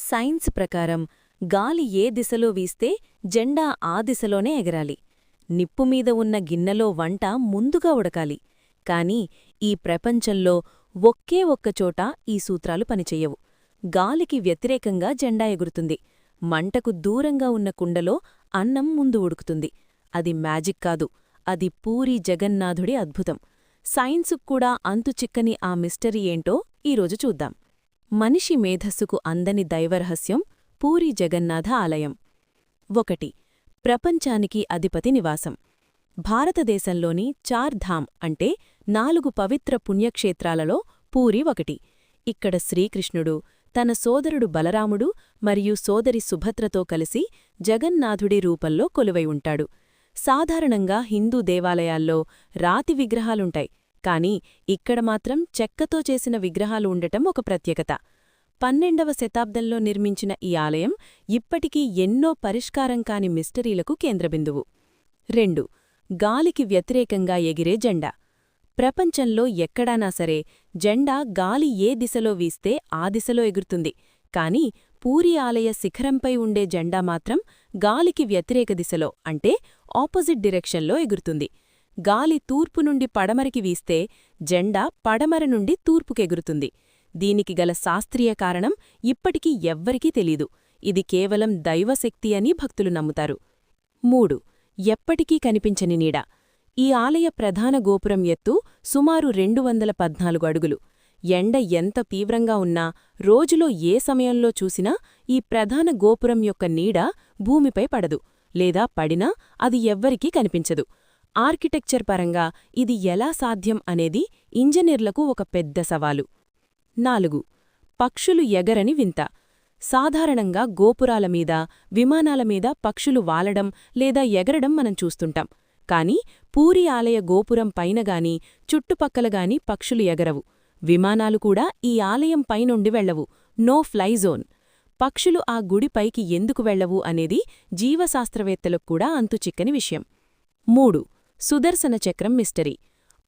Science ప్రకారం గాలి ఏ దిశలో వీస్తే జెండా ఆ దిశలోనే ఎగరాలి. నిప్పుమీద ఉన్న గిన్నెలో వంట ముందుగా ఉడకాలి. కాని ఈ ప్రపంచంలో ఒకే ఒక్కచోట ఈ సూత్రాలు పనిచెయ్యవు. గాలికి వ్యతిరేకంగా జెండా ఎగురుతుంది. మంటకు దూరంగా ఉన్న కుండలో అన్నం ముందు ఉడుకుతుంది. అది మ్యాజిక్ కాదు, అది పూరీ జగన్నాథుడి అద్భుతం. సైన్సుక్కూడా అంతుచిక్కని ఆ మిస్టరీ ఏంటో ఈరోజు చూద్దాం. మనిషి మేధస్సుకు అందని దైవరహస్యం పూరీ జగన్నాథ ఆలయం. 1. ప్రపంచానికి అధిపతి నివాసం. భారతదేశంలోని చార్ ధామ్ అంటే 4 పవిత్ర పుణ్యక్షేత్రాలలో పూరీ ఒకటి. ఇక్కడ శ్రీకృష్ణుడు తన సోదరుడు బలరాముడు మరియు సోదరి సుభద్రతో కలిసి జగన్నాథుడి రూపంలో కొలువై ఉంటాడు. సాధారణంగా హిందూ దేవాలయాల్లో రాతి విగ్రహాలుంటాయి, కాని ఇక్కడ మాత్రం చెక్కతో చేసిన విగ్రహాలు ఉండటం ఒక ప్రత్యేకత. 12వ శతాబ్దంలో నిర్మించిన ఈ ఆలయం ఇప్పటికీ ఎన్నో పరిష్కారం కాని మిస్టరీలకు కేంద్రబిందువు. 2. గాలికి వ్యతిరేకంగా ఎగిరే జెండా. ప్రపంచంలో ఎక్కడానా సరే జెండా గాలి ఏ దిశలో వీస్తే ఆ దిశలో ఎగురుతుంది. కాని పూరీ ఆలయ శిఖరంపై ఉండే జెండా మాత్రం గాలికి వ్యతిరేక దిశలో అంటే ఆపోజిట్ డిరెక్షన్లో ఎగురుతుంది. గాలి తూర్పు నుండి పడమరికి వీస్తే జెండా పడమర నుండి తూర్పుకెగురుతుంది. దీనికి గల శాస్త్రీయ కారణం ఇప్పటికీ ఎవ్వరికీ తెలీదు. ఇది కేవలం దైవశక్తి అని భక్తులు నమ్ముతారు. 3. ఎప్పటికీ కనిపించని నీడ. ఈ ఆలయ ప్రధాన గోపురం ఎత్తు సుమారు 214 అడుగులు. ఎండ ఎంత తీవ్రంగా ఉన్నా, రోజులో ఏ సమయంలో చూసినా ఈ ప్రధాన గోపురం యొక్క నీడ భూమిపై పడదు, లేదా పడినా అది ఎవ్వరికీ కనిపించదు. ఆర్కిటెక్చర్ పరంగా ఇది ఎలా సాధ్యం అనేది ఇంజనీర్లకు ఒక పెద్ద సవాలు. 4. పక్షులు ఎగరని వింత. సాధారణంగా గోపురాల మీద, విమానాల మీద పక్షులు వాలడం లేదా ఎగరడం మనం చూస్తుంటాం. కాని పూరీ ఆలయ గోపురం పైనగాని చుట్టుపక్కలగాని పక్షులు ఎగరవు. విమానాలు కూడా ఈ ఆలయం పైనుండి వెళ్లవు. No fly zone. పక్షులు ఆ గుడిపైకి ఎందుకు వెళ్లవు అనేది జీవశాస్త్రవేత్తలకు కూడా అంతుచిక్కని విషయం. 3. సుదర్శన చక్రం మిస్టరీ.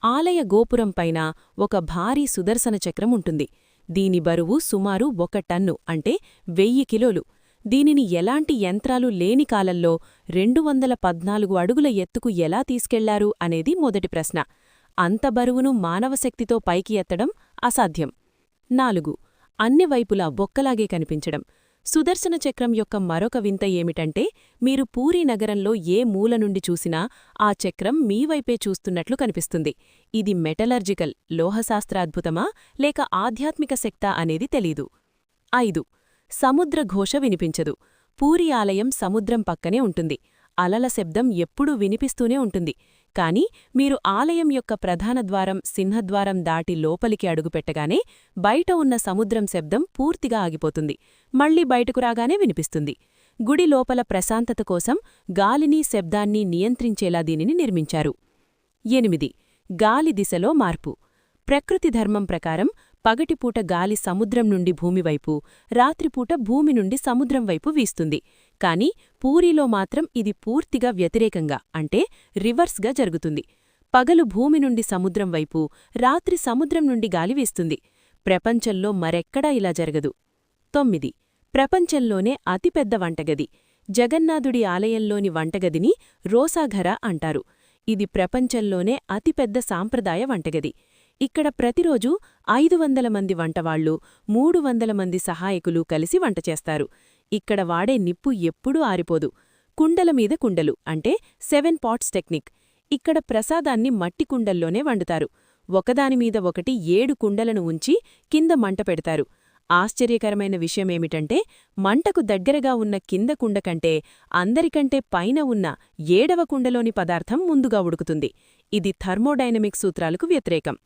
ఆలయ గోపురం పైన ఒక భారీ సుదర్శన చక్రం ఉంటుంది. దీని బరువు సుమారు 1 టన్ను అంటే 1000 కిలోలు. దీనిని ఎలాంటి యంత్రాలు లేని కాలంలో 214 అడుగుల ఎత్తుకు ఎలా తీసుకెళ్లారు అనేది మొదటి ప్రశ్న. అంత బరువును మానవశక్తితో పైకి ఎత్తడం అసాధ్యం. 4. అన్ని వైపులా బొక్కలాగే కనిపించడం. సుదర్శన చక్రం యొక్క మరొక వింత ఏమిటంటే, మీరు పూరీ నగరంలో ఏ మూల నుండి చూసినా ఆ చక్రం మీవైపే చూస్తున్నట్లు కనిపిస్తుంది. ఇది మెటలర్జికల్ లోహశాస్త్రాద్భుతమా లేక ఆధ్యాత్మిక శక్తా అనేది తెలీదు. 5. సముద్ర ఘోష వినిపించదు. పూరీ ఆలయం సముద్రం పక్కనే ఉంటుంది. అలల శబ్దం ఎప్పుడూ వినిపిస్తూనే ఉంటుంది. కాని మీరు ఆలయం యొక్క ప్రధాన ద్వారం, సింహద్వారం దాటి లోపలికి అడుగుపెట్టగానే బయట ఉన్న సముద్రం శబ్దం పూర్తిగా ఆగిపోతుంది. మళ్లీ బయటకు రాగానే వినిపిస్తుంది. గుడి లోపల ప్రశాంతత కోసం గాలిని, శబ్దాన్ని నియంత్రించేలా దీనిని నిర్మించారు. 8. గాలి దిశలో మార్పు. ప్రకృతి ధర్మం ప్రకారం పగటిపూట గాలి సముద్రం నుండి భూమివైపు, రాత్రిపూట భూమి నుండి సముద్రం వైపు వీస్తుంది. కాని పూరీలో మాత్రం ఇది పూర్తిగా వ్యతిరేకంగా అంటే రివర్స్గా జరుగుతుంది. పగలు భూమి నుండి సముద్రం వైపు, రాత్రి సముద్రం నుండి గాలి వీస్తుంది. ప్రపంచంలో మరెక్కడా ఇలా జరగదు. 9. ప్రపంచంలోనే అతిపెద్ద వంటగది. జగన్నాథుడి ఆలయంలోని వంటగదిని రోసాఘర అంటారు. ఇది ప్రపంచంలోనే అతిపెద్ద సాంప్రదాయ వంటగది. ఇక్కడ ప్రతిరోజు 500 మంది వంటవాళ్లు, 300 మంది సహాయకులు కలిసి వంట చేస్తారు. ఇక్కడ వాడే నిప్పు ఎప్పుడూ ఆరిపోదు. కుండల మీద కుండలు అంటే 7 పాట్స్ టెక్నిక్. ఇక్కడ ప్రసాదాన్ని మట్టి కుండల్లోనే వండుతారు. ఒకదానిమీద ఒకటి 7 కుండలను ఉంచి కింద మంట పెడతారు. ఆశ్చర్యకరమైన విషయమేమిటంటే, మంటకు దగ్గరగా ఉన్న కింద కుండ కంటే అందరికంటే పైన ఉన్న 7వ కుండలోని పదార్థం ముందుగా ఉడుకుతుంది. ఇది థర్మోడైనమిక్ సూత్రాలకు వ్యతిరేకం.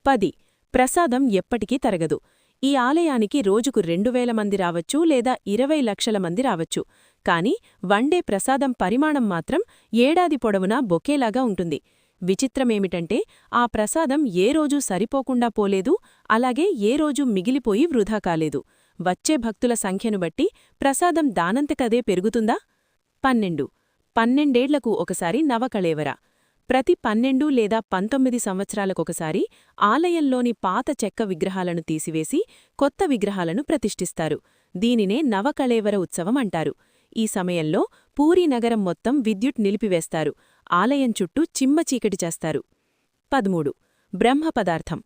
10. ప్రసాదం ఎప్పటికీ తరగదు. ఈ ఆలయానికి రోజుకు 2000 మంది రావచ్చు లేదా 20 లక్షల మంది రావచ్చు. కాని వండే ప్రసాదం పరిమాణం మాత్రం ఏడాది పొడవునా బొకేలాగా ఉంటుంది. విచిత్రమేమిటంటే, ఆ ప్రసాదం ఏ రోజూ సరిపోకుండా పోలేదు, అలాగే ఏ రోజూ మిగిలిపోయి వృధా కాలేదు. వచ్చే భక్తుల సంఖ్యను బట్టి ప్రసాదం దానంతకదే పెరుగుతుందా? 12. 12 ఏళ్లకు ఒకసారి నవకళేవర. ప్రతి 12 లేదా 19 సంవత్సరాలకొకసారి ఆలయంలోని పాత చెక్క విగ్రహాలను తీసివేసి కొత్త విగ్రహాలను ప్రతిష్ఠిస్తారు. దీనినే నవకళేవర ఉత్సవం అంటారు. ఈ సమయంలో పూరీ నగరం మొత్తం విద్యుత్ నిలిపివేస్తారు. ఆలయం చుట్టూ చిమ్మచీకటి చేస్తారు. 13. బ్రహ్మ పదార్థం.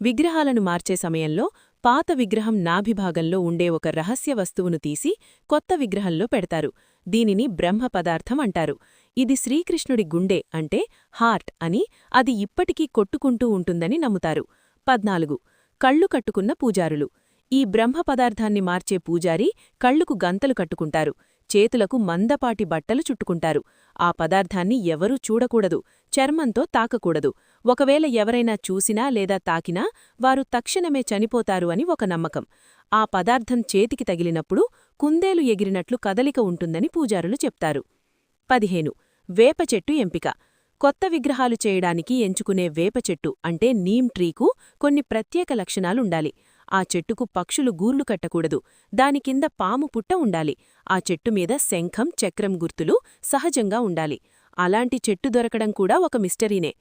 విగ్రహాలను మార్చే సమయంలో పాత విగ్రహం నాభిభాగంలో ఉండే ఒక రహస్య వస్తువును తీసి కొత్త విగ్రహంలో పెడతారు. దీనిని బ్రహ్మ పదార్థం అంటారు. ఇది శ్రీకృష్ణుడి గుండె అంటే హార్ట్ అని, అది ఇప్పటికీ కొట్టుకుంటూ ఉంటుందని నమ్ముతారు. 14. కళ్ళు కట్టుకున్న పూజారులు. ఈ బ్రహ్మ పదార్థాన్ని మార్చే పూజారి కళ్ళుకు గంతలు కట్టుకుంటారు. చేతులకు మందపాటి బట్టలు చుట్టుకుంటారు. ఆ పదార్థాన్ని ఎవరూ చూడకూడదు, చర్మంతో తాకకూడదు. ఒకవేళ ఎవరైనా చూసినా లేదా తాకినా వారు తక్షణమే చనిపోతారు అని ఒక నమ్మకం. ఆ పదార్థం చేతికి తగిలినప్పుడు కుందేలు ఎగిరినట్లు కదలిక ఉంటుందని పూజారులు చెప్తారు. 15. వేప చెట్టు ఎంపిక. కొత్త విగ్రహాలు చేయడానికి ఎంచుకునే వేప చెట్టు అంటే నీమ్ ట్రీకు కొన్ని ప్రత్యేక లక్షణాలుండాలి. ఆ చెట్టుకు పక్షులు గూర్లు కట్టకూడదు. దాని కింద పాము పుట్ట ఉండాలి. ఆ చెట్టు మీద శంఖం, చక్రం గుర్తులు సహజంగా ఉండాలి. అలాంటి చెట్టు దొరకడం కూడా ఒక మిస్టరీనే.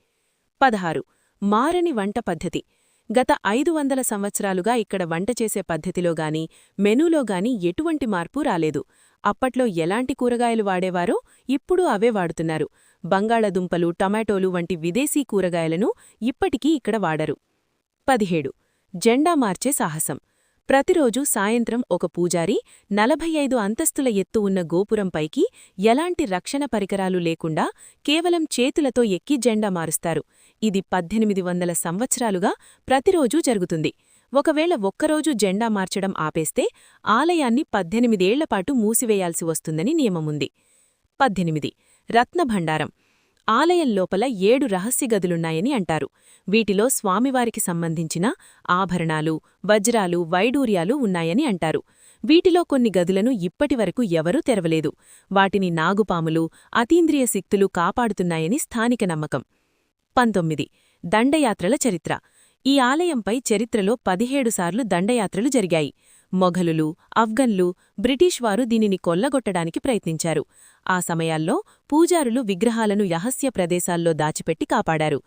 16. మారని వంట పద్ధతి. గత 500 సంవత్సరాలుగా ఇక్కడ వంట చేసే పద్ధతిలోగాని మెనూలోగాని ఎటువంటి మార్పు రాలేదు. అప్పట్లో ఎలాంటి కూరగాయలు వాడేవారో ఇప్పుడు అవే వాడుతున్నారు. బంగాళదుంపలు, టమాటోలు వంటి విదేశీ కూరగాయలను ఇప్పటికీ ఇక్కడ వాడరు. 17. జెండా మార్చే సాహసం. ప్రతిరోజూ సాయంత్రం ఒక పూజారి 45 అంతస్తుల ఎత్తు ఉన్న గోపురంపైకి ఎలాంటి రక్షణ పరికరాలు లేకుండా కేవలం చేతులతో ఎక్కి జెండా మారుస్తారు. ఇది 1800 సంవత్సరాలుగా ప్రతిరోజూ జరుగుతుంది. ఒకవేళ ఒక్కరోజు జెండా మార్చడం ఆపేస్తే ఆలయాన్ని 18 ఏళ్లపాటు మూసివేయాల్సి వస్తుందని నియమముంది. 18. రత్నభండారం. ఆలయం లోపల 7 రహస్య గదులున్నాయని అంటారు. వీటిలో స్వామివారికి సంబంధించిన ఆభరణాలు, వజ్రాలు, వైడూర్యాలు ఉన్నాయని అంటారు. వీటిలో కొన్ని గదులను ఇప్పటివరకు ఎవరూ తెరవలేదు. వాటిని నాగుపాములు, అతీంద్రియ శక్తులు కాపాడుతున్నాయని స్థానిక నమ్మకం. 19. దండయాత్రల చరిత్ర. ఈ ఆలయంపై చరిత్రలో 17 సార్లు దండయాత్రలు జరిగాయి. మొఘలులు, అఫ్ఘన్లు, బ్రిటిష్ వారు దీనిని కొల్లగొట్టడానికి ప్రయత్నించారు. ఆ సమయాల్లో పూజారులు విగ్రహాలను రహస్య ప్రదేశాల్లో దాచిపెట్టి కాపాడారు.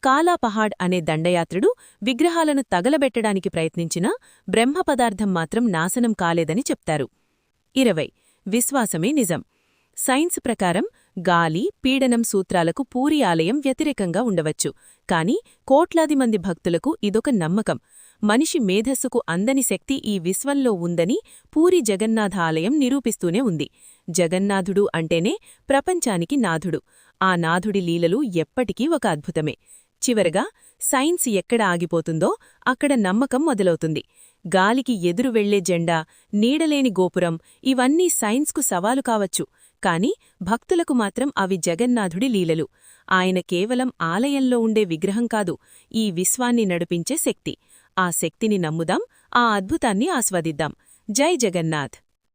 కాలా పహాడ్ అనే దండయాత్రుడు విగ్రహాలను తగలబెట్టడానికి ప్రయత్నించినా బ్రహ్మపదార్థం మాత్రం నాశనం కాలేదని చెప్తారు. 20. విశ్వాసమే నిజం. సైన్స్ ప్రకారం గాలి, పీడనం సూత్రాలకు పూరీ ఆలయం వ్యతిరేకంగా ఉండవచ్చు. కాని కోట్లాది మంది భక్తులకు ఇదొక నమ్మకం. మనిషి మేధస్సుకు అందని శక్తి ఈ విశ్వంలో ఉందని పూరీ జగన్నాథ ఆలయం నిరూపిస్తూనే ఉంది. జగన్నాథుడు అంటేనే ప్రపంచానికి నాథుడు. ఆ నాథుడి లీలలు ఎప్పటికీ ఒక అద్భుతమే. చివరగా సైన్స్ ఎక్కడ ఆగిపోతుందో అక్కడ నమ్మకం మొదలవుతుంది. గాలికి ఎదురు వెళ్లే జెండా, నీడలేని గోపురం ఇవన్నీ సైన్స్కు సవాలు కావచ్చు. కాని భక్తులకు మాత్రం అవి జగన్నాథుడి లీలలు. ఆయన కేవలం ఆలయంలో ఉండే విగ్రహం కాదు, ఈ విశ్వాన్ని నడిపించే శక్తి. ఆ శక్తిని నమ్ముదాం, ఆ అద్భుతాన్ని ఆస్వాదిద్దాం. జై జగన్నాథ్.